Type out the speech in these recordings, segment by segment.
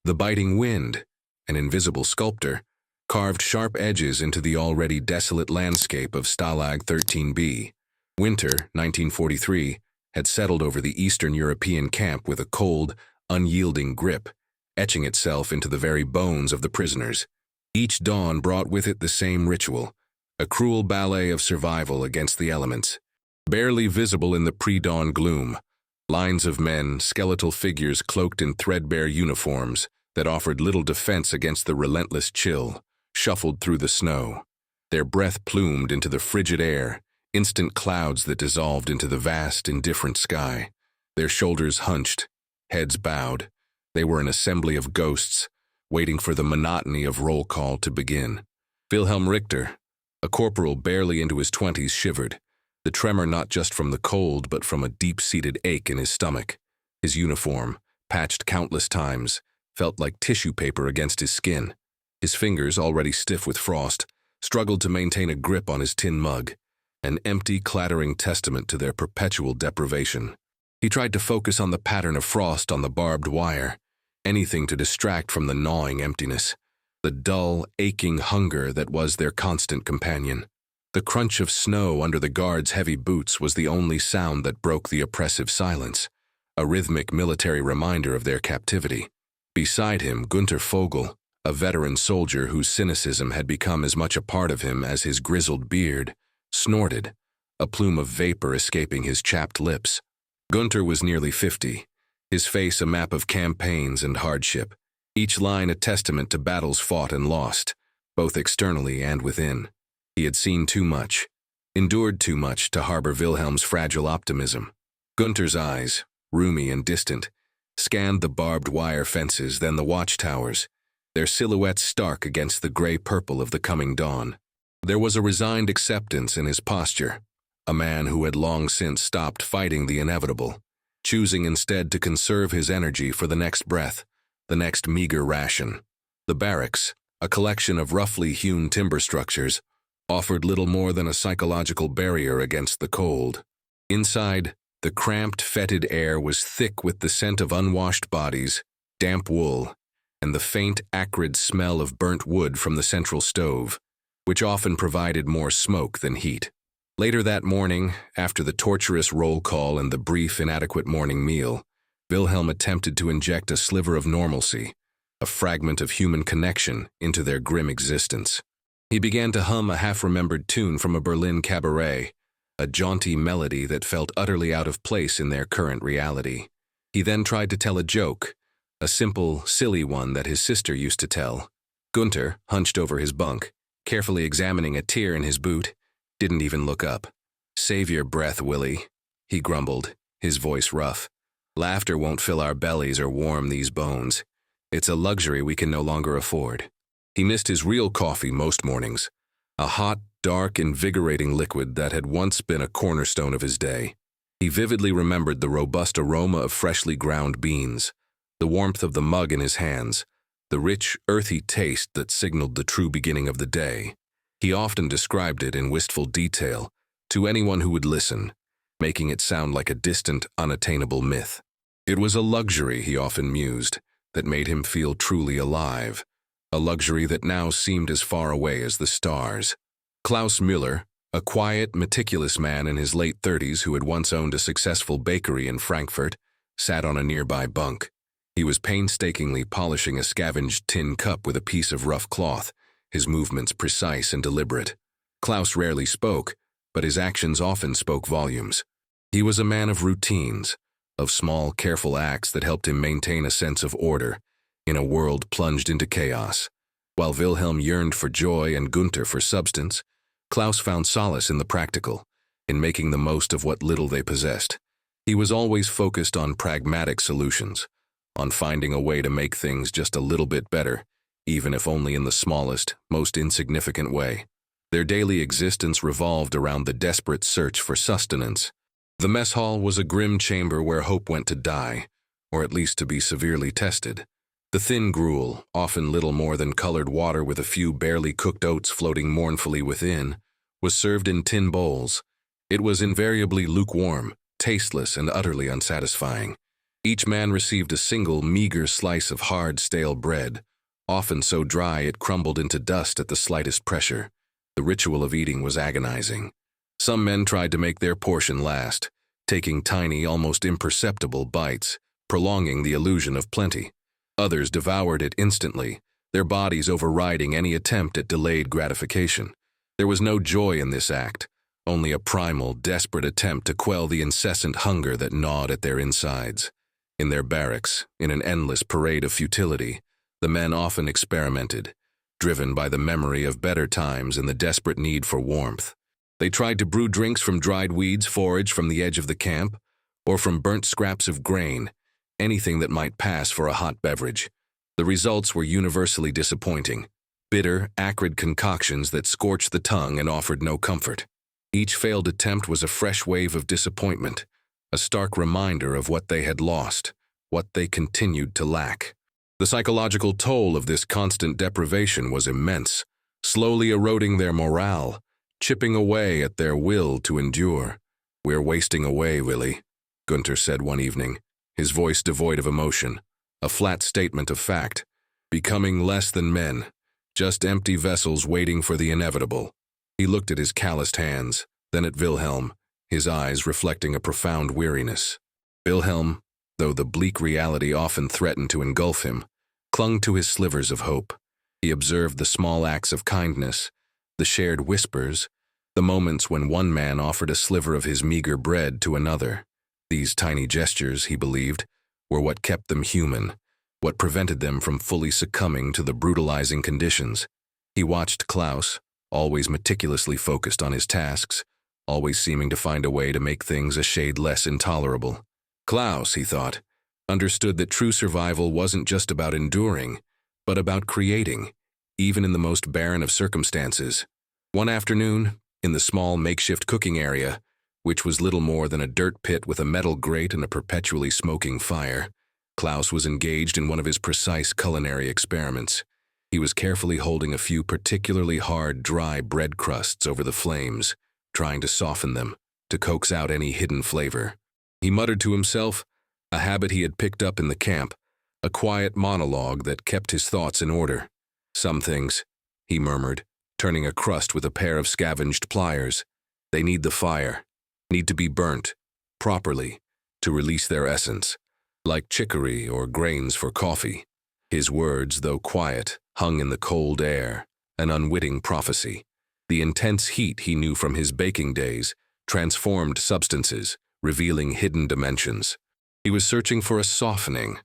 The biting wind, an invisible sculptor, carved sharp edges into the already desolate landscape of Stalag 13b. Winter, 1943, had settled over the Eastern European camp with a cold, unyielding grip, etching itself into the very bones of the prisoners. Each dawn brought with it the same ritual, a cruel ballet of survival against the elements. Barely visible in the pre-dawn gloom, lines of men, skeletal figures cloaked in threadbare uniforms that offered little defense against the relentless chill, shuffled through the snow, their breath plumed into the frigid air, instant clouds that dissolved into the vast, indifferent sky. Their shoulders hunched, heads bowed. They were an assembly of ghosts, waiting for the monotony of roll call to begin. Wilhelm Richter, a corporal barely into his 20s, shivered, the tremor not just from the cold but from a deep-seated ache in his stomach. His uniform, patched countless times, felt like tissue paper against his skin. His fingers, already stiff with frost, struggled to maintain a grip on his tin mug, an empty, clattering testament to their perpetual deprivation. He tried to focus on the pattern of frost on the barbed wire, anything to distract from the gnawing emptiness, the dull, aching hunger that was their constant companion. The crunch of snow under the guards' heavy boots was the only sound that broke the oppressive silence, a rhythmic military reminder of their captivity. Beside him, Gunther Vogel, a veteran soldier whose cynicism had become as much a part of him as his grizzled beard, snorted, a plume of vapor escaping his chapped lips. Gunther was nearly 50, his face a map of campaigns and hardship, each line a testament to battles fought and lost, both externally and within. He had seen too much, endured too much to harbor Wilhelm's fragile optimism. Gunther's eyes, roomy and distant, scanned the barbed wire fences, then the watchtowers, their silhouettes stark against the gray-purple of the coming dawn. There was a resigned acceptance in his posture, a man who had long since stopped fighting the inevitable, choosing instead to conserve his energy for the next breath, the next meager ration. The barracks, a collection of roughly hewn timber structures, offered little more than a psychological barrier against the cold. Inside, the cramped, fetid air was thick with the scent of unwashed bodies, damp wool, and the faint, acrid smell of burnt wood from the central stove, which often provided more smoke than heat. Later that morning, after the torturous roll call and the brief, inadequate morning meal, Wilhelm attempted to inject a sliver of normalcy, a fragment of human connection, into their grim existence. He began to hum a half-remembered tune from a Berlin cabaret, a jaunty melody that felt utterly out of place in their current reality. He then tried to tell a joke, a simple, silly one that his sister used to tell. Gunther, hunched over his bunk, carefully examining a tear in his boot, didn't even look up. "Save your breath, Willie," he grumbled, his voice rough. "Laughter won't fill our bellies or warm these bones. It's a luxury we can no longer afford." He missed his real coffee most mornings, a hot, dark, invigorating liquid that had once been a cornerstone of his day. He vividly remembered the robust aroma of freshly ground beans, the warmth of the mug in his hands, the rich, earthy taste that signaled the true beginning of the day. He often described it in wistful detail to anyone who would listen, making it sound like a distant, unattainable myth. It was a luxury, he often mused, that made him feel truly alive, a luxury that now seemed as far away as the stars. Klaus Müller, a quiet, meticulous man in his late 30s who had once owned a successful bakery in Frankfurt, sat on a nearby bunk. He was painstakingly polishing a scavenged tin cup with a piece of rough cloth, his movements precise and deliberate. Klaus rarely spoke, but his actions often spoke volumes. He was a man of routines, of small, careful acts that helped him maintain a sense of order in a world plunged into chaos. While Wilhelm yearned for joy and Gunther for substance, Klaus found solace in the practical, in making the most of what little they possessed. He was always focused on pragmatic solutions, on finding a way to make things just a little bit better, even if only in the smallest, most insignificant way. Their daily existence revolved around the desperate search for sustenance. The mess hall was a grim chamber where hope went to die, or at least to be severely tested. The thin gruel, often little more than colored water with a few barely cooked oats floating mournfully within, was served in tin bowls. It was invariably lukewarm, tasteless, and utterly unsatisfying. Each man received a single, meager slice of hard, stale bread, often so dry it crumbled into dust at the slightest pressure. The ritual of eating was agonizing. Some men tried to make their portion last, taking tiny, almost imperceptible bites, prolonging the illusion of plenty. Others devoured it instantly, their bodies overriding any attempt at delayed gratification. There was no joy in this act, only a primal, desperate attempt to quell the incessant hunger that gnawed at their insides. In their barracks, in an endless parade of futility, the men often experimented, driven by the memory of better times and the desperate need for warmth. They tried to brew drinks from dried weeds foraged from the edge of the camp, or from burnt scraps of grain, anything that might pass for a hot beverage. The results were universally disappointing, bitter, acrid concoctions that scorched the tongue and offered no comfort. Each failed attempt was a fresh wave of disappointment, a stark reminder of what they had lost, what they continued to lack. The psychological toll of this constant deprivation was immense, slowly eroding their morale, chipping away at their will to endure. "We're wasting away, Willie," Gunter said one evening, his voice devoid of emotion, a flat statement of fact. "Becoming less than men, just empty vessels waiting for the inevitable." He looked at his calloused hands, then at Wilhelm, his eyes reflecting a profound weariness. Wilhelm, though the bleak reality often threatened to engulf him, clung to his slivers of hope. He observed the small acts of kindness, the shared whispers, the moments when one man offered a sliver of his meager bread to another. These tiny gestures, he believed, were what kept them human, what prevented them from fully succumbing to the brutalizing conditions. He watched Klaus, always meticulously focused on his tasks, always seeming to find a way to make things a shade less intolerable. Klaus, he thought, understood that true survival wasn't just about enduring, but about creating, even in the most barren of circumstances. One afternoon, in the small makeshift cooking area, which was little more than a dirt pit with a metal grate and a perpetually smoking fire, Klaus was engaged in one of his precise culinary experiments. He was carefully holding a few particularly hard, dry bread crusts over the flames, trying to soften them, to coax out any hidden flavor. He muttered to himself, a habit he had picked up in the camp, a quiet monologue that kept his thoughts in order. "Some things," he murmured, turning a crust with a pair of scavenged pliers, "they need the fire, need to be burnt, properly, to release their essence, like chicory or grains for coffee." His words, though quiet, hung in the cold air, an unwitting prophecy. The intense heat he knew from his baking days transformed substances, revealing hidden dimensions. He was searching for a softening,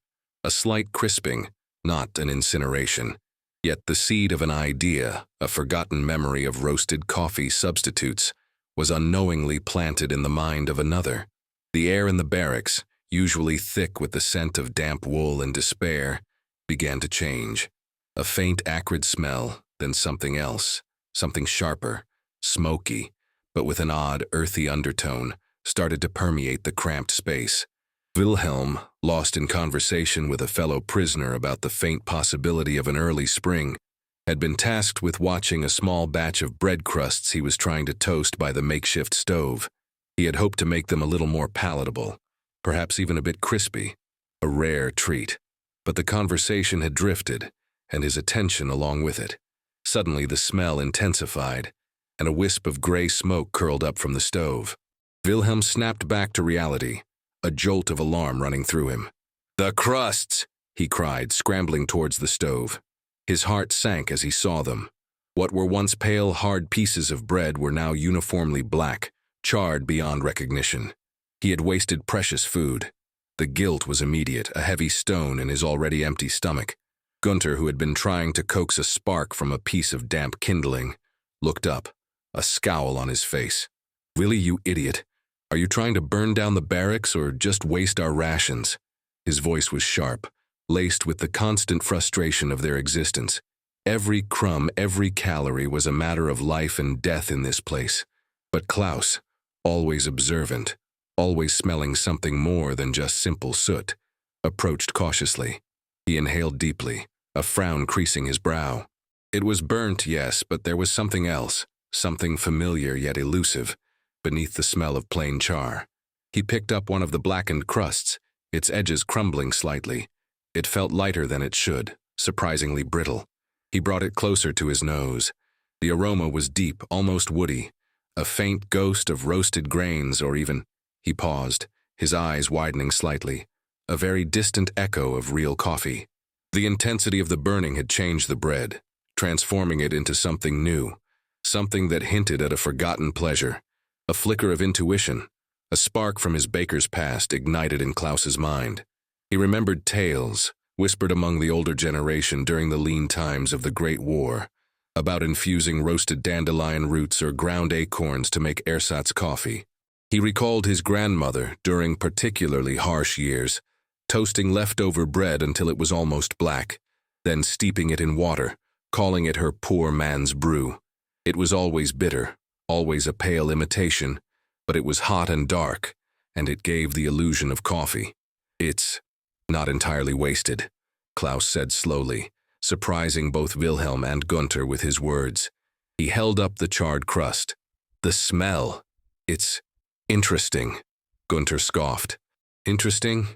a slight crisping, not an incineration. Yet the seed of an idea, a forgotten memory of roasted coffee substitutes, was unknowingly planted in the mind of another. The air in the barracks, usually thick with the scent of damp wool and despair, began to change. A faint, acrid smell, then something else, something sharper, smoky, but with an odd, earthy undertone, started to permeate the cramped space. Wilhelm, lost in conversation with a fellow prisoner about the faint possibility of an early spring, had been tasked with watching a small batch of bread crusts he was trying to toast by the makeshift stove. He had hoped to make them a little more palatable, perhaps even a bit crispy, a rare treat. But the conversation had drifted, and his attention along with it. Suddenly the smell intensified, and a wisp of gray smoke curled up from the stove. Wilhelm snapped back to reality, a jolt of alarm running through him. "The crusts!" he cried, scrambling towards the stove. His heart sank as he saw them. What were once pale, hard pieces of bread were now uniformly black, charred beyond recognition. He had wasted precious food. The guilt was immediate, a heavy stone in his already empty stomach. Gunter, who had been trying to coax a spark from a piece of damp kindling, looked up, a scowl on his face. "Willie, you idiot. Are you trying to burn down the barracks or just waste our rations?" His voice was sharp, laced with the constant frustration of their existence. Every crumb, every calorie was a matter of life and death in this place. But Klaus, always observant, always smelling something more than just simple soot, approached cautiously. He inhaled deeply, a frown creasing his brow. It was burnt, yes, but there was something else, something familiar yet elusive, beneath the smell of plain char. He picked up one of the blackened crusts, its edges crumbling slightly. It felt lighter than it should, surprisingly brittle. He brought it closer to his nose. The aroma was deep, almost woody, a faint ghost of roasted grains or even— He paused, his eyes widening slightly, a very distant echo of real coffee. The intensity of the burning had changed the bread, transforming it into something new, something that hinted at a forgotten pleasure. A flicker of intuition, a spark from his baker's past ignited in Klaus's mind. He remembered tales, whispered among the older generation during the lean times of the Great War, about infusing roasted dandelion roots or ground acorns to make ersatz coffee. He recalled his grandmother, during particularly harsh years, toasting leftover bread until it was almost black, then steeping it in water, calling it her poor man's brew. It was always bitter, always a pale imitation, but it was hot and dark, and it gave the illusion of coffee. It's not entirely wasted, Klaus said slowly, surprising both Wilhelm and Gunther with his words. He held up the charred crust. The smell. It's interesting, Gunther scoffed. Interesting?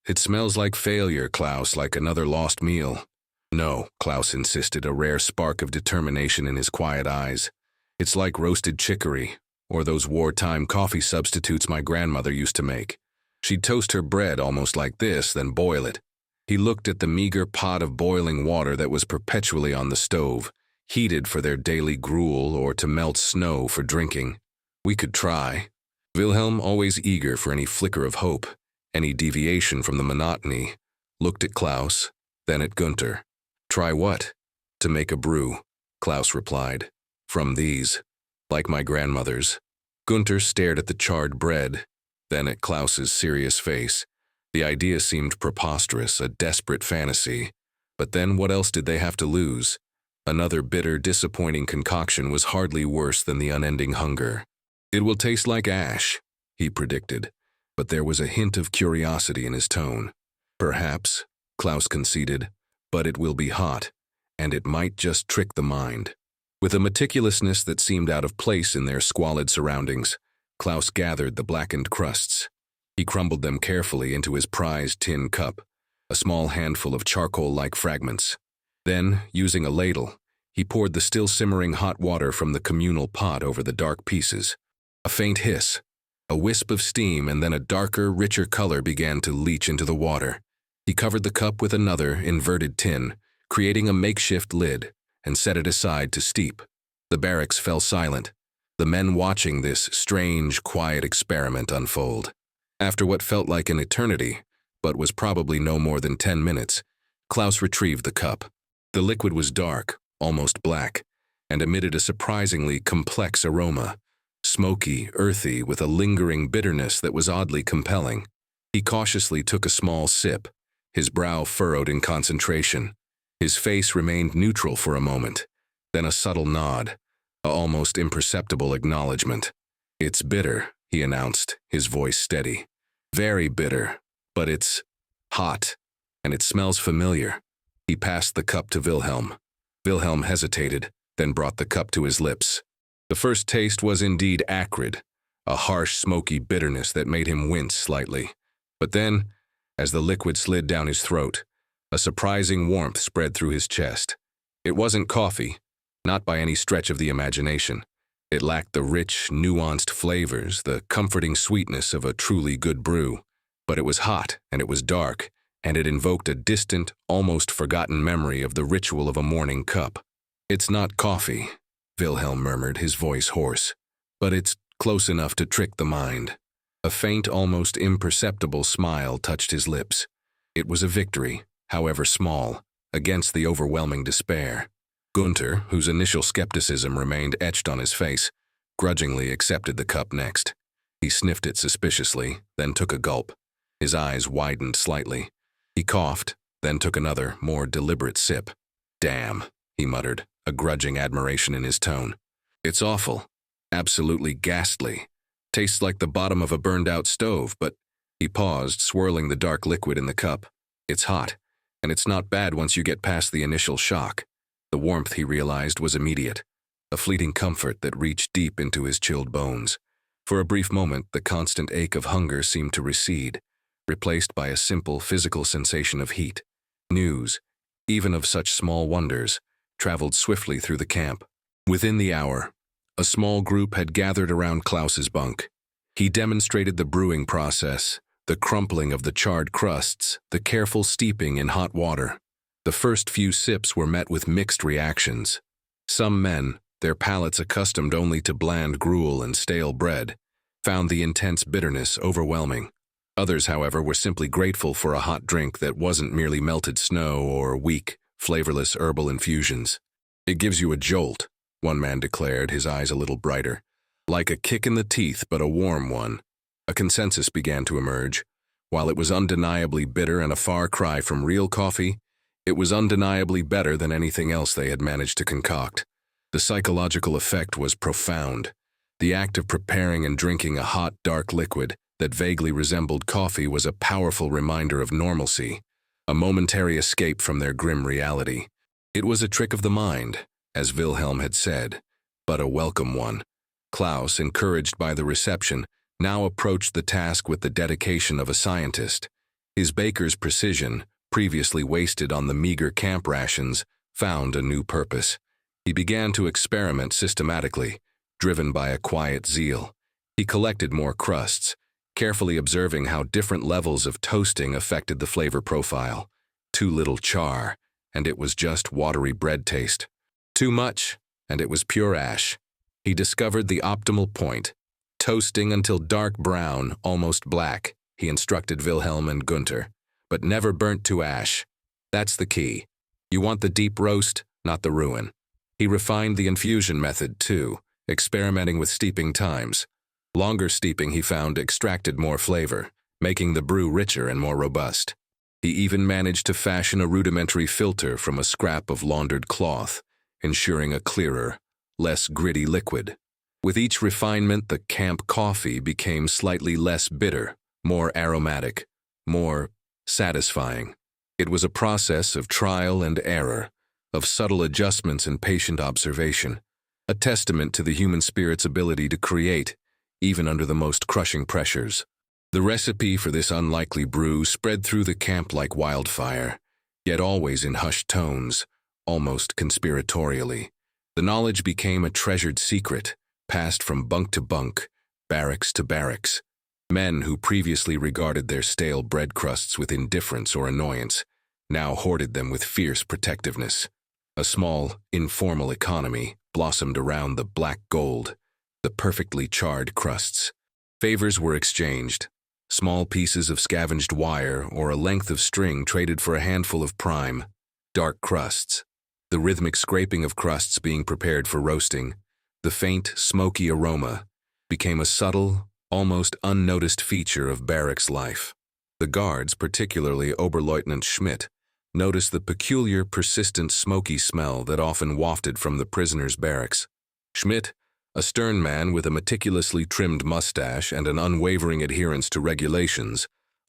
It smells like failure, Klaus, like another lost meal. No, Klaus insisted, a rare spark of determination in his quiet eyes. It's like roasted chicory, or those wartime coffee substitutes my grandmother used to make. She'd toast her bread almost like this, then boil it. He looked at the meager pot of boiling water that was perpetually on the stove, heated for their daily gruel or to melt snow for drinking. We could try. Wilhelm, always eager for any flicker of hope, any deviation from the monotony, looked at Klaus, then at Gunther. Try what? To make a brew, Klaus replied. From these, like my grandmother's. Gunther stared at the charred bread, then at Klaus's serious face. The idea seemed preposterous, a desperate fantasy. But then what else did they have to lose? Another bitter, disappointing concoction was hardly worse than the unending hunger. It will taste like ash, he predicted, but there was a hint of curiosity in his tone. Perhaps, Klaus conceded, but it will be hot, and it might just trick the mind. With a meticulousness that seemed out of place in their squalid surroundings, Klaus gathered the blackened crusts. He crumbled them carefully into his prized tin cup, a small handful of charcoal-like fragments. Then, using a ladle, he poured the still simmering hot water from the communal pot over the dark pieces. A faint hiss, a wisp of steam, and then a darker, richer color began to leach into the water. He covered the cup with another inverted tin, creating a makeshift lid, and set it aside to steep. The barracks fell silent, the men watching this strange, quiet experiment unfold. After what felt like an eternity, but was probably no more than 10 minutes, Klaus retrieved the cup. The liquid was dark, almost black, and emitted a surprisingly complex aroma, smoky, earthy, with a lingering bitterness that was oddly compelling. He cautiously took a small sip, his brow furrowed in concentration. His face remained neutral for a moment, then a subtle nod, a almost imperceptible acknowledgement. It's bitter, he announced, his voice steady. Very bitter, but it's hot, and it smells familiar. He passed the cup to Wilhelm. Wilhelm hesitated, then brought the cup to his lips. The first taste was indeed acrid, a harsh, smoky bitterness that made him wince slightly. But then, as the liquid slid down his throat, a surprising warmth spread through his chest. It wasn't coffee, not by any stretch of the imagination. It lacked the rich, nuanced flavors, the comforting sweetness of a truly good brew. But it was hot, and it was dark, and it invoked a distant, almost forgotten memory of the ritual of a morning cup. It's not coffee, Wilhelm murmured, his voice hoarse, but it's close enough to trick the mind. A faint, almost imperceptible smile touched his lips. It was a victory, however small, against the overwhelming despair. Gunther, whose initial skepticism remained etched on his face, grudgingly accepted the cup next. He sniffed it suspiciously, then took a gulp. His eyes widened slightly. He coughed, then took another, more deliberate sip. Damn, he muttered, a grudging admiration in his tone. It's awful. Absolutely ghastly. Tastes like the bottom of a burned-out stove, but— He paused, swirling the dark liquid in the cup. It's hot, and it's not bad once you get past the initial shock. The warmth, he realized, was immediate, a fleeting comfort that reached deep into his chilled bones. For a brief moment, the constant ache of hunger seemed to recede. replaced by a simple physical sensation of heat. News, even of such small wonders, traveled swiftly through the camp. Within the hour, a small group had gathered around Klaus's bunk. He demonstrated the brewing process, the crumpling of the charred crusts, the careful steeping in hot water. The first few sips were met with mixed reactions. Some men, their palates accustomed only to bland gruel and stale bread, found the intense bitterness overwhelming. Others, however, were simply grateful for a hot drink that wasn't merely melted snow or weak, flavorless herbal infusions. "It gives you a jolt," one man declared, his eyes a little brighter. "Like a kick in the teeth, but a warm one." A consensus began to emerge. While it was undeniably bitter and a far cry from real coffee, it was undeniably better than anything else they had managed to concoct. The psychological effect was profound. The act of preparing and drinking a hot, dark liquid that vaguely resembled coffee was a powerful reminder of normalcy, a momentary escape from their grim reality. It was a trick of the mind, as Wilhelm had said, but a welcome one. Klaus, encouraged by the reception, now approached the task with the dedication of a scientist. His baker's precision, previously wasted on the meager camp rations, found a new purpose. He began to experiment systematically, driven by a quiet zeal. He collected more crusts, carefully observing how different levels of toasting affected the flavor profile. Too little char, and it was just watery bread taste. Too much, and it was pure ash. He discovered the optimal point. Toasting until dark brown, almost black, he instructed Wilhelm and Gunther, but never burnt to ash. That's the key. You want the deep roast, not the ruin. He refined the infusion method too, experimenting with steeping times. Longer steeping, he found, extracted more flavor, making the brew richer and more robust. He even managed to fashion a rudimentary filter from a scrap of laundered cloth, ensuring a clearer, less gritty liquid. With each refinement, the camp coffee became slightly less bitter, more aromatic, more satisfying. It was a process of trial and error, of subtle adjustments and patient observation, a testament to the human spirit's ability to create, even under the most crushing pressures. The recipe for this unlikely brew spread through the camp like wildfire, yet always in hushed tones, almost conspiratorially. The knowledge became a treasured secret, passed from bunk to bunk, barracks to barracks. Men who previously regarded their stale bread crusts with indifference or annoyance now hoarded them with fierce protectiveness. A small, informal economy blossomed around the black gold, the perfectly charred crusts. Favors were exchanged, small pieces of scavenged wire or a length of string traded for a handful of prime, dark crusts. The rhythmic scraping of crusts being prepared for roasting, the faint, smoky aroma, became a subtle, almost unnoticed feature of barracks life. The guards, particularly Oberleutnant Schmidt, noticed the peculiar, persistent, smoky smell that often wafted from the prisoners' barracks. Schmidt, a stern man with a meticulously trimmed mustache and an unwavering adherence to regulations,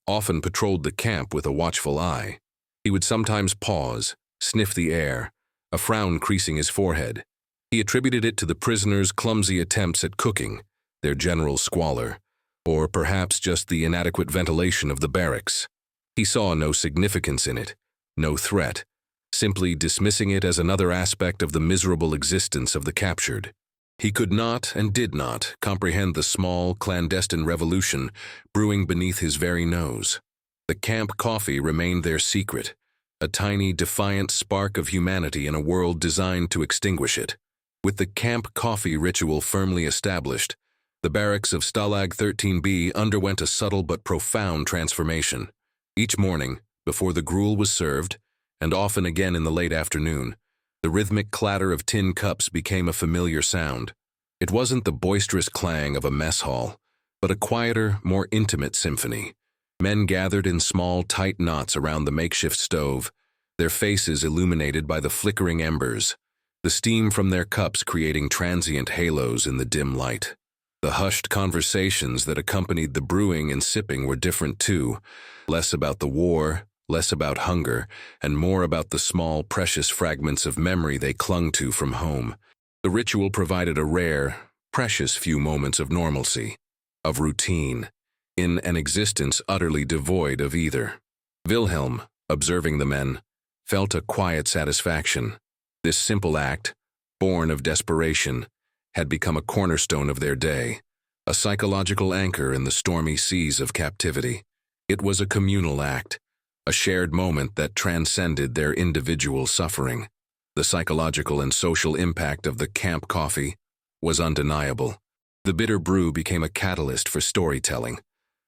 often patrolled the camp with a watchful eye. He would sometimes pause, sniff the air, a frown creasing his forehead. He attributed it to the prisoners' clumsy attempts at cooking, their general squalor, or perhaps just the inadequate ventilation of the barracks. He saw no significance in it, no threat, simply dismissing it as another aspect of the miserable existence of the captured. He could not and did not comprehend the small, clandestine revolution brewing beneath his very nose. The camp coffee remained their secret, a tiny, defiant spark of humanity in a world designed to extinguish it. With the camp coffee ritual firmly established, the barracks of Stalag 13B underwent a subtle but profound transformation. Each morning, before the gruel was served, and often again in the late afternoon, the rhythmic clatter of tin cups became a familiar sound. It wasn't the boisterous clang of a mess hall, but a quieter, more intimate symphony. Men gathered in small, tight knots around the makeshift stove, their faces illuminated by the flickering embers, the steam from their cups creating transient halos in the dim light. The hushed conversations that accompanied the brewing and sipping were different too, less about the war, less about hunger, and more about the small, precious fragments of memory they clung to from home. The ritual provided a rare, precious few moments of normalcy, of routine. in an existence utterly devoid of either. Wilhelm, observing the men, felt a quiet satisfaction. This simple act, born of desperation, had become a cornerstone of their day, a psychological anchor in the stormy seas of captivity. It was a communal act, a shared moment that transcended their individual suffering. The psychological and social impact of the camp coffee was undeniable. The bitter brew became a catalyst for storytelling.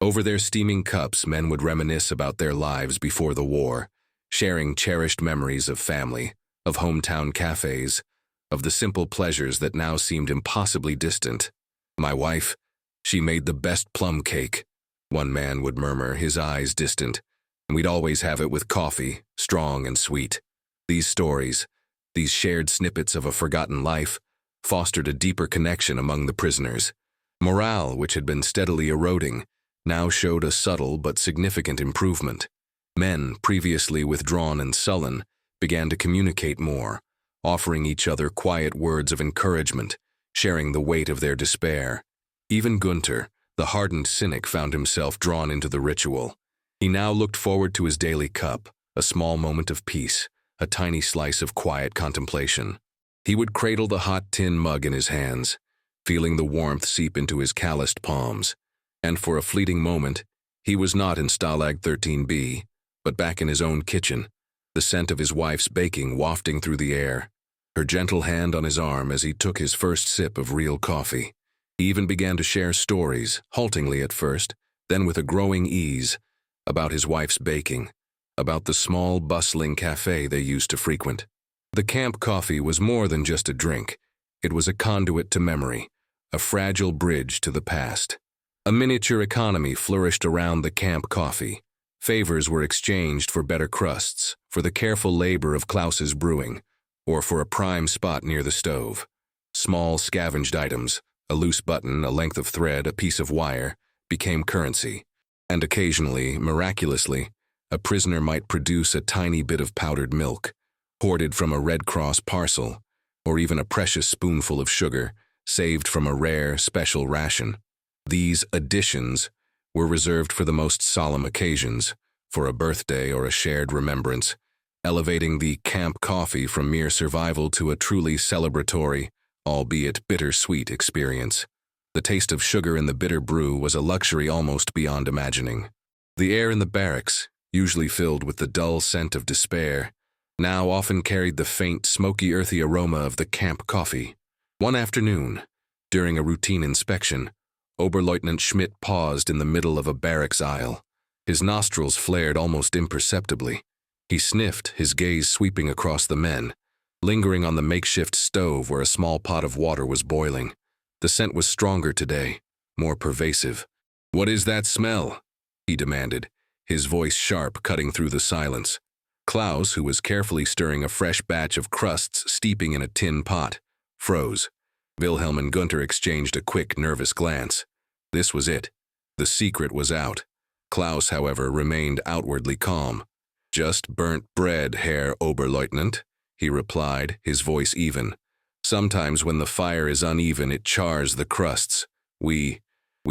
Over their steaming cups, men would reminisce about their lives before the war, sharing cherished memories of family, of hometown cafes, of the simple pleasures that now seemed impossibly distant. "My wife, she made the best plum cake," one man would murmur, his eyes distant, "and we'd always have it with coffee, strong and sweet." These stories, these shared snippets of a forgotten life, fostered a deeper connection among the prisoners. Morale, which had been steadily eroding, now showed a subtle but significant improvement. Men, previously withdrawn and sullen, began to communicate more, offering each other quiet words of encouragement, sharing the weight of their despair. Even Gunther, the hardened cynic, found himself drawn into the ritual. He now looked forward to his daily cup, a small moment of peace, a tiny slice of quiet contemplation. He would cradle the hot tin mug in his hands, feeling the warmth seep into his calloused palms. And for a fleeting moment, he was not in Stalag 13B, but back in his own kitchen, the scent of his wife's baking wafting through the air, her gentle hand on his arm as he took his first sip of real coffee. He even began to share stories, haltingly at first, then with a growing ease, about his wife's baking, about the small, bustling cafe they used to frequent. The camp coffee was more than just a drink. It was a conduit to memory, a fragile bridge to the past. A miniature economy flourished around the camp coffee. Favors were exchanged for better crusts, for the careful labor of Klaus's brewing, or for a prime spot near the stove. Small scavenged items, a loose button, a length of thread, a piece of wire, became currency. And occasionally, miraculously, a prisoner might produce a tiny bit of powdered milk, hoarded from a Red Cross parcel, or even a precious spoonful of sugar, saved from a rare, special ration. These additions were reserved for the most solemn occasions, for a birthday or a shared remembrance, elevating the camp coffee from mere survival to a truly celebratory, albeit bittersweet experience. The taste of sugar in the bitter brew was a luxury almost beyond imagining. The air in the barracks, usually filled with the dull scent of despair, now often carried the faint, smoky, earthy aroma of the camp coffee. One afternoon, during a routine inspection, Oberleutnant Schmidt paused in the middle of a barracks aisle. His nostrils flared almost imperceptibly. He sniffed, his gaze sweeping across the men, lingering on the makeshift stove where a small pot of water was boiling. The scent was stronger today, more pervasive. "What is that smell?" he demanded, his voice sharp, cutting through the silence. Klaus, who was carefully stirring a fresh batch of crusts steeping in a tin pot, froze. Wilhelm and Gunther exchanged a quick, nervous glance. This was it. The secret was out. Klaus, however, remained outwardly calm. "Just burnt bread, Herr Oberleutnant," he replied, his voice even. "Sometimes when the fire is uneven, it chars the crusts. We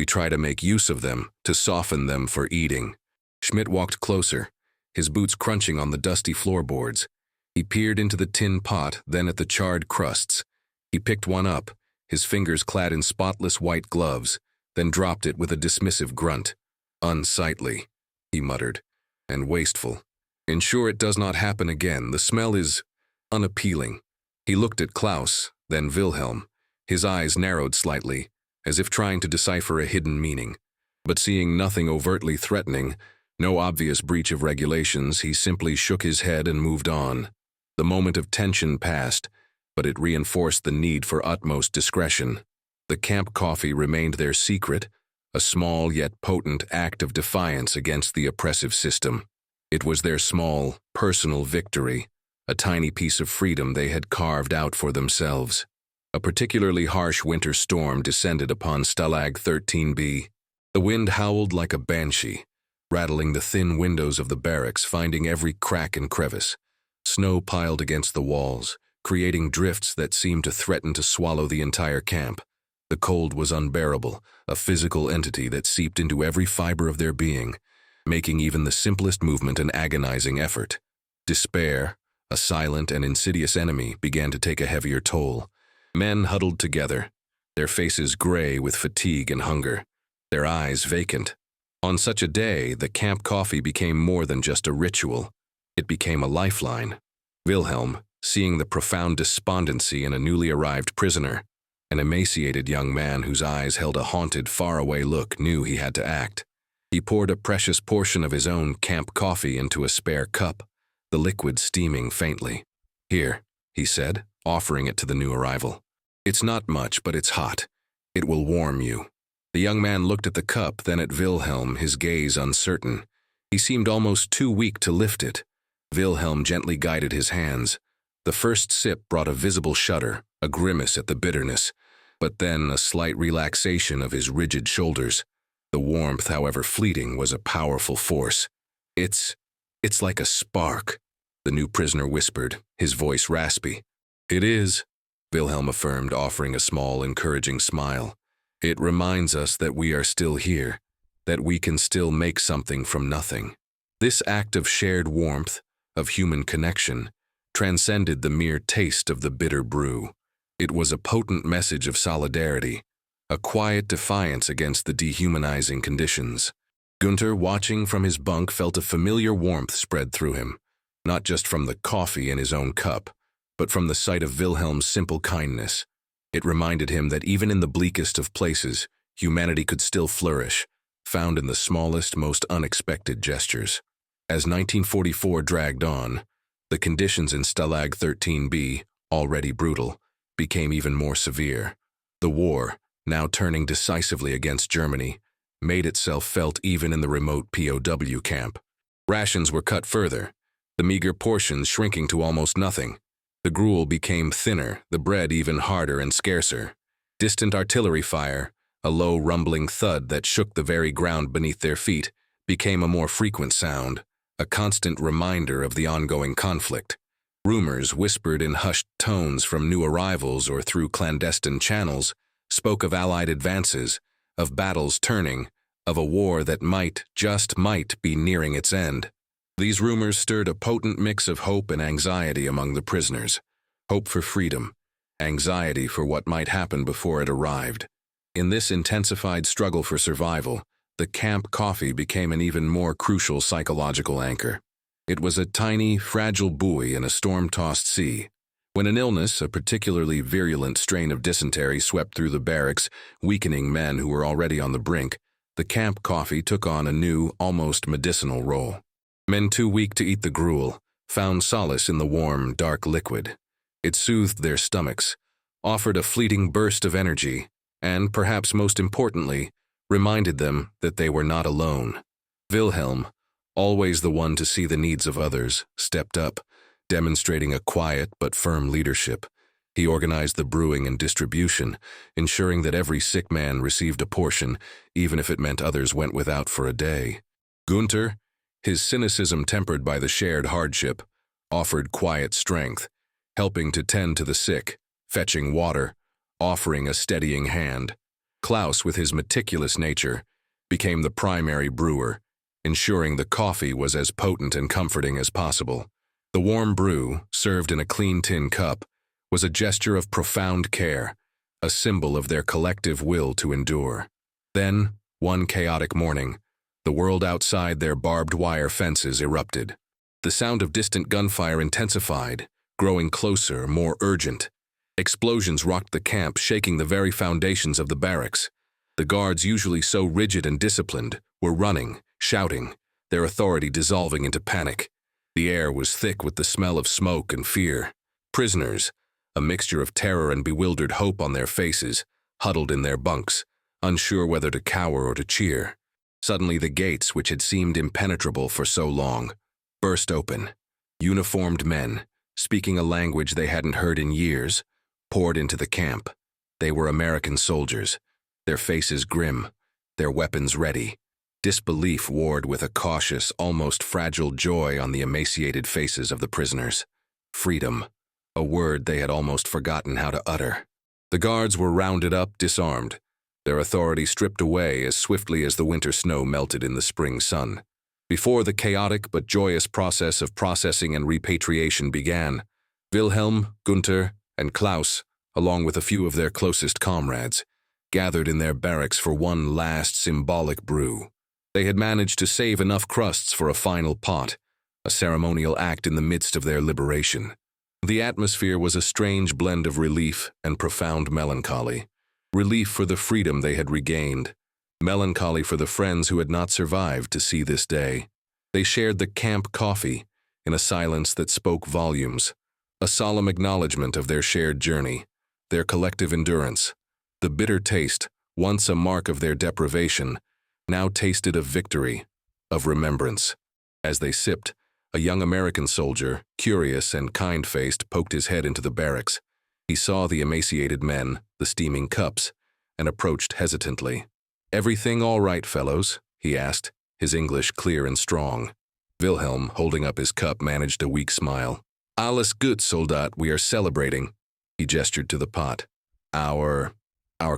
try to make use of them, to soften them for eating." Schmidt walked closer, his boots crunching on the dusty floorboards. He peered into the tin pot, then at the charred crusts. He picked one up, his fingers clad in spotless white gloves, then dropped it with a dismissive grunt. "Unsightly," he muttered, "and wasteful. Ensure it does not happen again. The smell is unappealing." He looked at Klaus, then Wilhelm. His eyes narrowed slightly, as if trying to decipher a hidden meaning. But seeing nothing overtly threatening, no obvious breach of regulations, he simply shook his head and moved on. The moment of tension passed, but it reinforced the need for utmost discretion. The camp coffee remained their secret, a small yet potent act of defiance against the oppressive system. It was their small, personal victory, a tiny piece of freedom they had carved out for themselves. A particularly harsh winter storm descended upon Stalag 13B. The wind howled like a banshee, rattling the thin windows of the barracks, finding every crack and crevice. Snow piled against the walls, creating drifts that seemed to threaten to swallow the entire camp. The cold was unbearable, a physical entity that seeped into every fiber of their being, making even the simplest movement an agonizing effort. Despair, a silent and insidious enemy, began to take a heavier toll. Men huddled together, their faces gray with fatigue and hunger, their eyes vacant. On such a day, the camp coffee became more than just a ritual. It became a lifeline. Wilhelm, seeing the profound despondency in a newly arrived prisoner, an emaciated young man whose eyes held a haunted, faraway look, knew he had to act. He poured a precious portion of his own camp coffee into a spare cup, the liquid steaming faintly. "Here," he said, offering it to the new arrival. "It's not much, but it's hot. It will warm you." The young man looked at the cup, then at Wilhelm, his gaze uncertain. He seemed almost too weak to lift it. Wilhelm gently guided his hands. The first sip brought a visible shudder, a grimace at the bitterness, but then a slight relaxation of his rigid shoulders. The warmth, however fleeting, was a powerful force. It's like a spark," the new prisoner whispered, his voice raspy. "It is," Wilhelm affirmed, offering a small, encouraging smile. "It reminds us that we are still here, that we can still make something from nothing." This act of shared warmth, of human connection, transcended the mere taste of the bitter brew. It was a potent message of solidarity, a quiet defiance against the dehumanizing conditions. Gunther, watching from his bunk, felt a familiar warmth spread through him, not just from the coffee in his own cup, but from the sight of Wilhelm's simple kindness. It reminded him that even in the bleakest of places, humanity could still flourish, found in the smallest, most unexpected gestures. As 1944 dragged on, the conditions in Stalag 13B, already brutal, became even more severe. The war, now turning decisively against Germany, made itself felt even in the remote POW camp. Rations were cut further, the meager portions shrinking to almost nothing. The gruel became thinner, the bread even harder and scarcer. Distant artillery fire, a low rumbling thud that shook the very ground beneath their feet, became a more frequent sound, a constant reminder of the ongoing conflict. Rumors, whispered in hushed tones from new arrivals or through clandestine channels, spoke of Allied advances, of battles turning, of a war that might, just might, be nearing its end. These rumors stirred a potent mix of hope and anxiety among the prisoners. Hope for freedom, anxiety for what might happen before it arrived. In this intensified struggle for survival, the camp coffee became an even more crucial psychological anchor. It was a tiny, fragile buoy in a storm-tossed sea. When an illness, a particularly virulent strain of dysentery, swept through the barracks, weakening men who were already on the brink, the camp coffee took on a new, almost medicinal role. Men too weak to eat the gruel found solace in the warm, dark liquid. It soothed their stomachs, offered a fleeting burst of energy, and, perhaps most importantly, reminded them that they were not alone. Wilhelm, always the one to see the needs of others, stepped up, demonstrating a quiet but firm leadership. He organized the brewing and distribution, ensuring that every sick man received a portion, even if it meant others went without for a day. Gunther, his cynicism tempered by the shared hardship, offered quiet strength, helping to tend to the sick, fetching water, offering a steadying hand. Klaus, with his meticulous nature, became the primary brewer, ensuring the coffee was as potent and comforting as possible. The warm brew, served in a clean tin cup, was a gesture of profound care, a symbol of their collective will to endure. Then, one chaotic morning, the world outside their barbed wire fences erupted. The sound of distant gunfire intensified, growing closer, more urgent. Explosions rocked the camp, shaking the very foundations of the barracks. The guards, usually so rigid and disciplined, were running, shouting, their authority dissolving into panic. The air was thick with the smell of smoke and fear. Prisoners, a mixture of terror and bewildered hope on their faces, huddled in their bunks, unsure whether to cower or to cheer. Suddenly the gates, which had seemed impenetrable for so long, burst open. Uniformed men, speaking a language they hadn't heard in years, poured into the camp. They were American soldiers, their faces grim, their weapons ready. Disbelief warred with a cautious, almost fragile joy on the emaciated faces of the prisoners. Freedom, a word they had almost forgotten how to utter. The guards were rounded up, disarmed, their authority stripped away as swiftly as the winter snow melted in the spring sun. Before the chaotic but joyous process of processing and repatriation began, Wilhelm, Gunther, and Klaus, along with a few of their closest comrades, gathered in their barracks for one last symbolic brew. They had managed to save enough crusts for a final pot, a ceremonial act in the midst of their liberation. The atmosphere was a strange blend of relief and profound melancholy. Relief for the freedom they had regained, melancholy for the friends who had not survived to see this day. They shared the camp coffee in a silence that spoke volumes, a solemn acknowledgement of their shared journey, their collective endurance. The bitter taste, once a mark of their deprivation, now tasted of victory, of remembrance. As they sipped, a young American soldier, curious and kind-faced, poked his head into the barracks. He saw the emaciated men, the steaming cups, and approached hesitantly. "Everything all right, fellows?" he asked, his English clear and strong. Wilhelm, holding up his cup, managed a weak smile. "Alles gut, Soldat, we are celebrating." He gestured to the pot. Our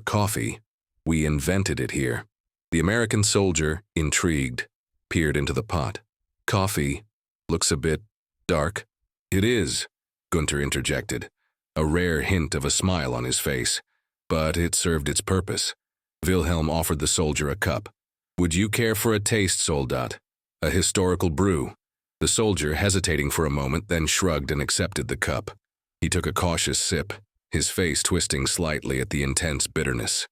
coffee. We invented it here." The American soldier, intrigued, peered into the pot. "Coffee? Looks a bit dark." "It is," Gunther interjected, a rare hint of a smile on his face. "But it served its purpose." Wilhelm offered the soldier a cup. "Would you care for a taste, Soldat? A historical brew?" The soldier, hesitating for a moment, then shrugged and accepted the cup. He took a cautious sip, his face twisting slightly at the intense bitterness.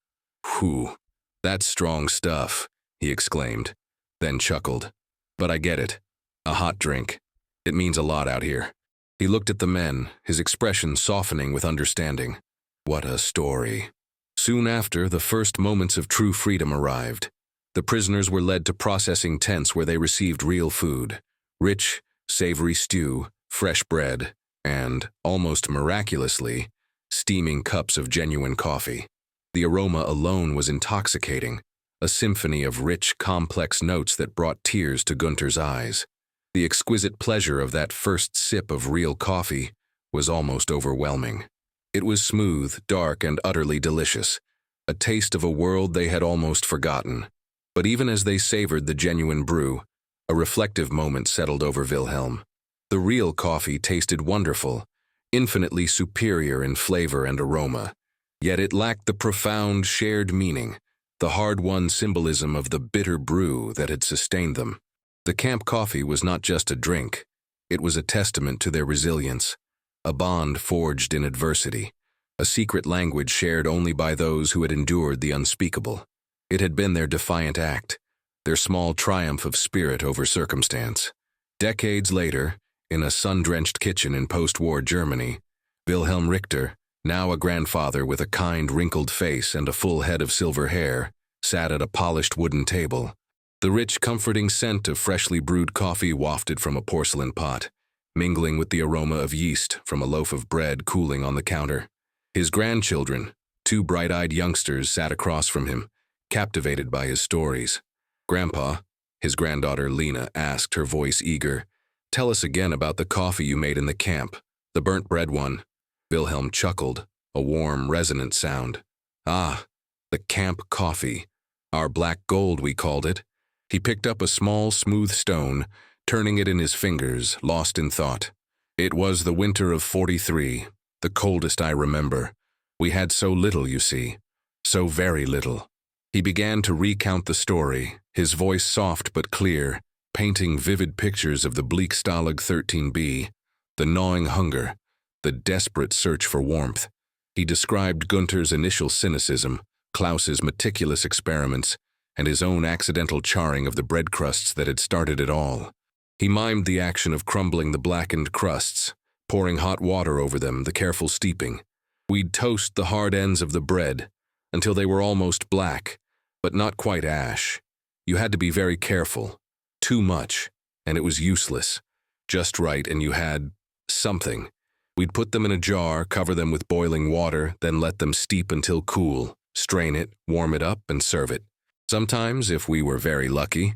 "Whew, that's strong stuff," he exclaimed, then chuckled. "But I get it. A hot drink. It means a lot out here." He looked at the men, his expression softening with understanding. What a story. Soon after, the first moments of true freedom arrived. The prisoners were led to processing tents where they received real food. Rich, savory stew, fresh bread, and, almost miraculously, steaming cups of genuine coffee. The aroma alone was intoxicating, a symphony of rich, complex notes that brought tears to Gunther's eyes. The exquisite pleasure of that first sip of real coffee was almost overwhelming. It was smooth, dark, and utterly delicious, a taste of a world they had almost forgotten. But even as they savored the genuine brew, a reflective moment settled over Wilhelm. The real coffee tasted wonderful, infinitely superior in flavor and aroma, yet it lacked the profound shared meaning, the hard-won symbolism of the bitter brew that had sustained them. The camp coffee was not just a drink, it was a testament to their resilience, a bond forged in adversity, a secret language shared only by those who had endured the unspeakable. It had been their defiant act, their small triumph of spirit over circumstance. Decades later, in a sun-drenched kitchen in post-war Germany, Wilhelm Richter, now a grandfather with a kind, wrinkled face and a full head of silver hair, sat at a polished wooden table. The rich, comforting scent of freshly brewed coffee wafted from a porcelain pot, mingling with the aroma of yeast from a loaf of bread cooling on the counter. His grandchildren, two bright-eyed youngsters, sat across from him, captivated by his stories. "Grandpa," his granddaughter Lena asked, her voice eager, "tell us again about the coffee you made in the camp, the burnt bread one." Wilhelm chuckled, a warm, resonant sound. "Ah, the camp coffee. Our black gold, we called it." He picked up a small, smooth stone, turning it in his fingers, lost in thought. "It was the winter of '43, the coldest I remember. We had so little, you see. So very little." He began to recount the story, his voice soft but clear, painting vivid pictures of the bleak Stalag 13B, the gnawing hunger, the desperate search for warmth. He described Gunther's initial cynicism, Klaus's meticulous experiments, and his own accidental charring of the bread crusts that had started it all. He mimed the action of crumbling the blackened crusts, pouring hot water over them, the careful steeping. We'd toast the hard ends of the bread until they were almost black, but not quite ash. You had to be very careful. Too much, and it was useless. Just right, and you had something. We'd put them in a jar, cover them with boiling water, then let them steep until cool, strain it, warm it up, and serve it. Sometimes, if we were very lucky,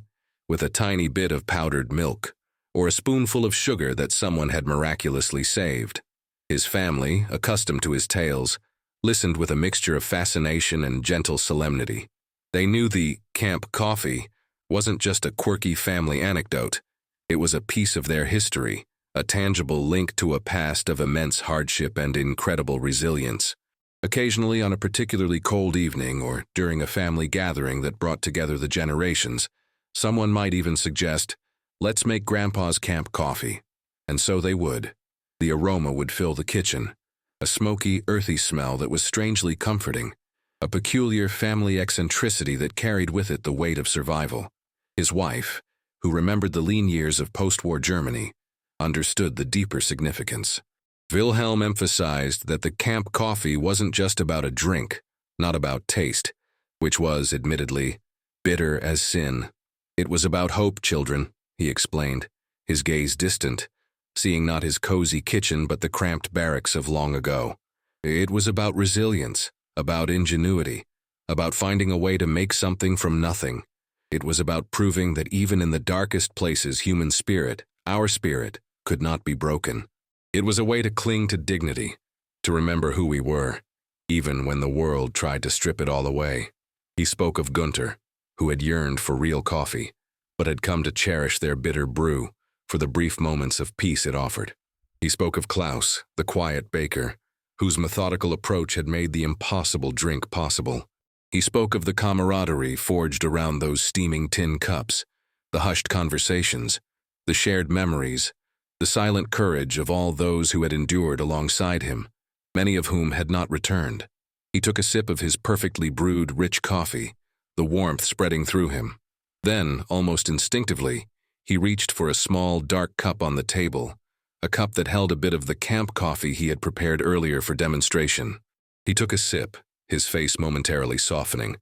with a tiny bit of powdered milk, or a spoonful of sugar that someone had miraculously saved. His family, accustomed to his tales, listened with a mixture of fascination and gentle solemnity. They knew the camp coffee wasn't just a quirky family anecdote. It was a piece of their history, a tangible link to a past of immense hardship and incredible resilience. Occasionally, on a particularly cold evening or during a family gathering that brought together the generations, someone might even suggest, "Let's make Grandpa's camp coffee." And so they would. The aroma would fill the kitchen, a smoky, earthy smell that was strangely comforting, a peculiar family eccentricity that carried with it the weight of survival. His wife, who remembered the lean years of post-war Germany, understood the deeper significance. Wilhelm emphasized that the camp coffee wasn't just about a drink, not about taste, which was, admittedly, bitter as sin. It was about hope, children, he explained, his gaze distant, seeing not his cozy kitchen but the cramped barracks of long ago. It was about resilience, about ingenuity, about finding a way to make something from nothing. It was about proving that even in the darkest places human spirit, our spirit, could not be broken. It was a way to cling to dignity, to remember who we were, even when the world tried to strip it all away. He spoke of Gunther, who had yearned for real coffee, but had come to cherish their bitter brew for the brief moments of peace it offered. He spoke of Klaus, the quiet baker, whose methodical approach had made the impossible drink possible. He spoke of the camaraderie forged around those steaming tin cups, the hushed conversations, the shared memories, the silent courage of all those who had endured alongside him, many of whom had not returned. He took a sip of his perfectly brewed, rich coffee, the warmth spreading through him. Then, almost instinctively, he reached for a small, dark cup on the table, a cup that held a bit of the camp coffee he had prepared earlier for demonstration. He took a sip, his face momentarily softening,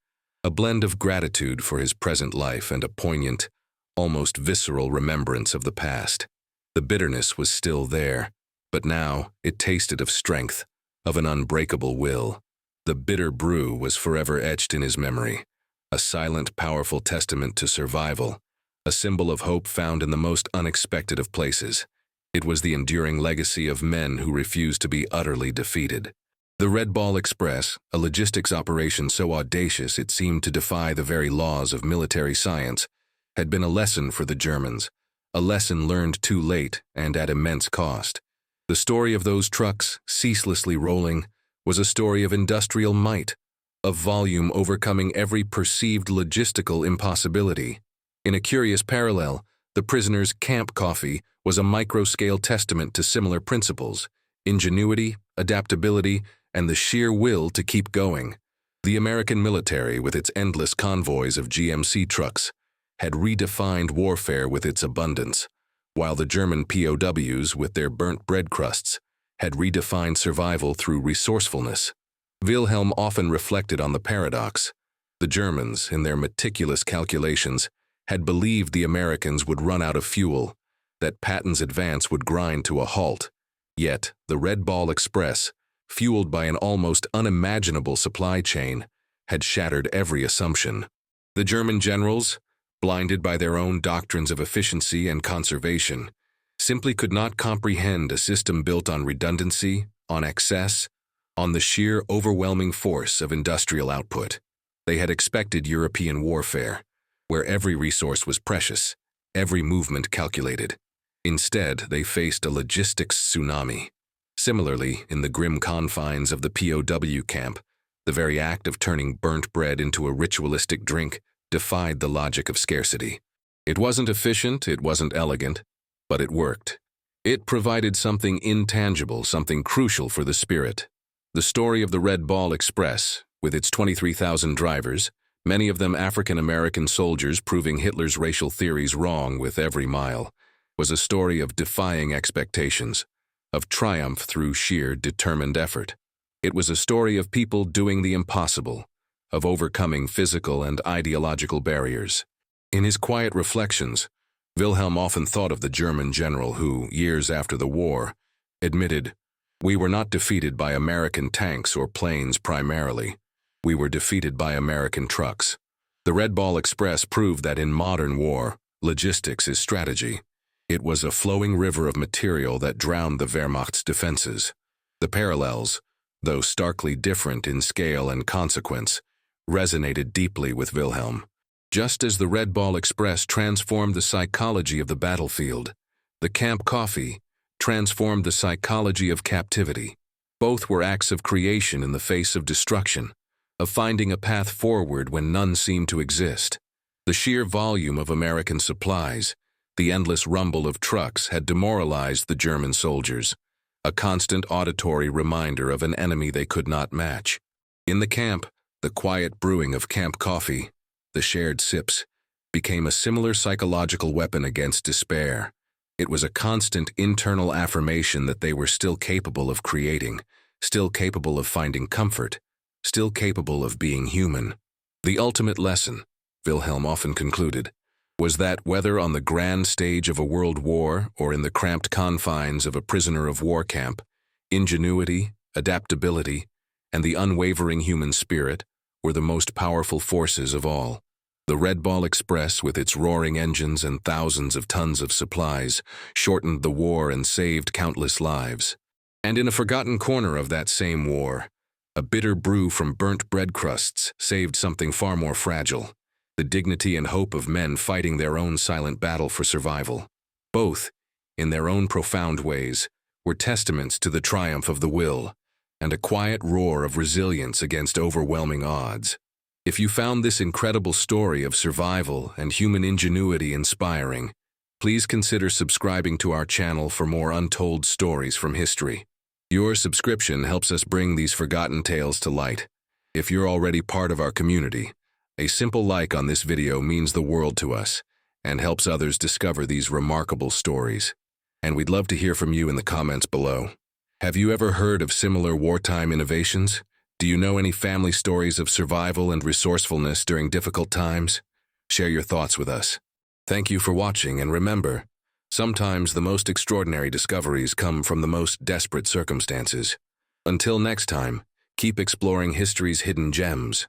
a blend of gratitude for his present life and a poignant, almost visceral remembrance of the past. The bitterness was still there, but now it tasted of strength, of an unbreakable will. The bitter brew was forever etched in his memory, a silent, powerful testament to survival, a symbol of hope found in the most unexpected of places. It was the enduring legacy of men who refused to be utterly defeated. The Red Ball Express, a logistics operation so audacious it seemed to defy the very laws of military science, had been a lesson for the Germans, a lesson learned too late and at immense cost. The story of those trucks, ceaselessly rolling, was a story of industrial might, of volume overcoming every perceived logistical impossibility. In a curious parallel, the prisoners' camp coffee was a micro-scale testament to similar principles: ingenuity, adaptability, and the sheer will to keep going. The American military, with its endless convoys of GMC trucks, had redefined warfare with its abundance, while the German POWs, with their burnt bread crusts, had redefined survival through resourcefulness. Wilhelm often reflected on the paradox. The Germans, in their meticulous calculations, had believed the Americans would run out of fuel, that Patton's advance would grind to a halt. Yet, the Red Ball Express, fueled by an almost unimaginable supply chain, had shattered every assumption. The German generals, blinded by their own doctrines of efficiency and conservation, simply could not comprehend a system built on redundancy, on excess, on the sheer overwhelming force of industrial output. They had expected European warfare, where every resource was precious, every movement calculated. Instead, they faced a logistics tsunami. Similarly, in the grim confines of the POW camp, the very act of turning burnt bread into a ritualistic drink defied the logic of scarcity. It wasn't efficient, it wasn't elegant, but it worked. It provided something intangible, something crucial for the spirit. The story of the Red Ball Express, with its 23,000 drivers, many of them African-American soldiers proving Hitler's racial theories wrong with every mile, was a story of defying expectations, of triumph through sheer determined effort. It was a story of people doing the impossible, of overcoming physical and ideological barriers. In his quiet reflections, Wilhelm often thought of the German general who, years after the war, admitted, "We were not defeated by American tanks or planes primarily. We were defeated by American trucks." The Red Ball Express proved that in modern war, logistics is strategy. It was a flowing river of material that drowned the Wehrmacht's defenses. The parallels, though starkly different in scale and consequence, resonated deeply with Wilhelm. Just as the Red Ball Express transformed the psychology of the battlefield, the camp coffee transformed the psychology of captivity. Both were acts of creation in the face of destruction, of finding a path forward when none seemed to exist. The sheer volume of American supplies, the endless rumble of trucks had demoralized the German soldiers, a constant auditory reminder of an enemy they could not match. In the camp, the quiet brewing of camp coffee, the shared sips, became a similar psychological weapon against despair. It was a constant internal affirmation that they were still capable of creating, still capable of finding comfort, still capable of being human. The ultimate lesson, Wilhelm often concluded, was that whether on the grand stage of a world war or in the cramped confines of a prisoner of war camp, ingenuity, adaptability, and the unwavering human spirit were the most powerful forces of all. The Red Ball Express, with its roaring engines and thousands of tons of supplies, shortened the war and saved countless lives. And in a forgotten corner of that same war, a bitter brew from burnt bread crusts saved something far more fragile: the dignity and hope of men fighting their own silent battle for survival. Both, in their own profound ways, were testaments to the triumph of the will and a quiet roar of resilience against overwhelming odds. If you found this incredible story of survival and human ingenuity inspiring, please consider subscribing to our channel for more untold stories from history. Your subscription helps us bring these forgotten tales to light. If you're already part of our community, a simple like on this video means the world to us and helps others discover these remarkable stories. And we'd love to hear from you in the comments below. Have you ever heard of similar wartime innovations? Do you know any family stories of survival and resourcefulness during difficult times? Share your thoughts with us. Thank you for watching, and remember, sometimes the most extraordinary discoveries come from the most desperate circumstances. Until next time, keep exploring history's hidden gems.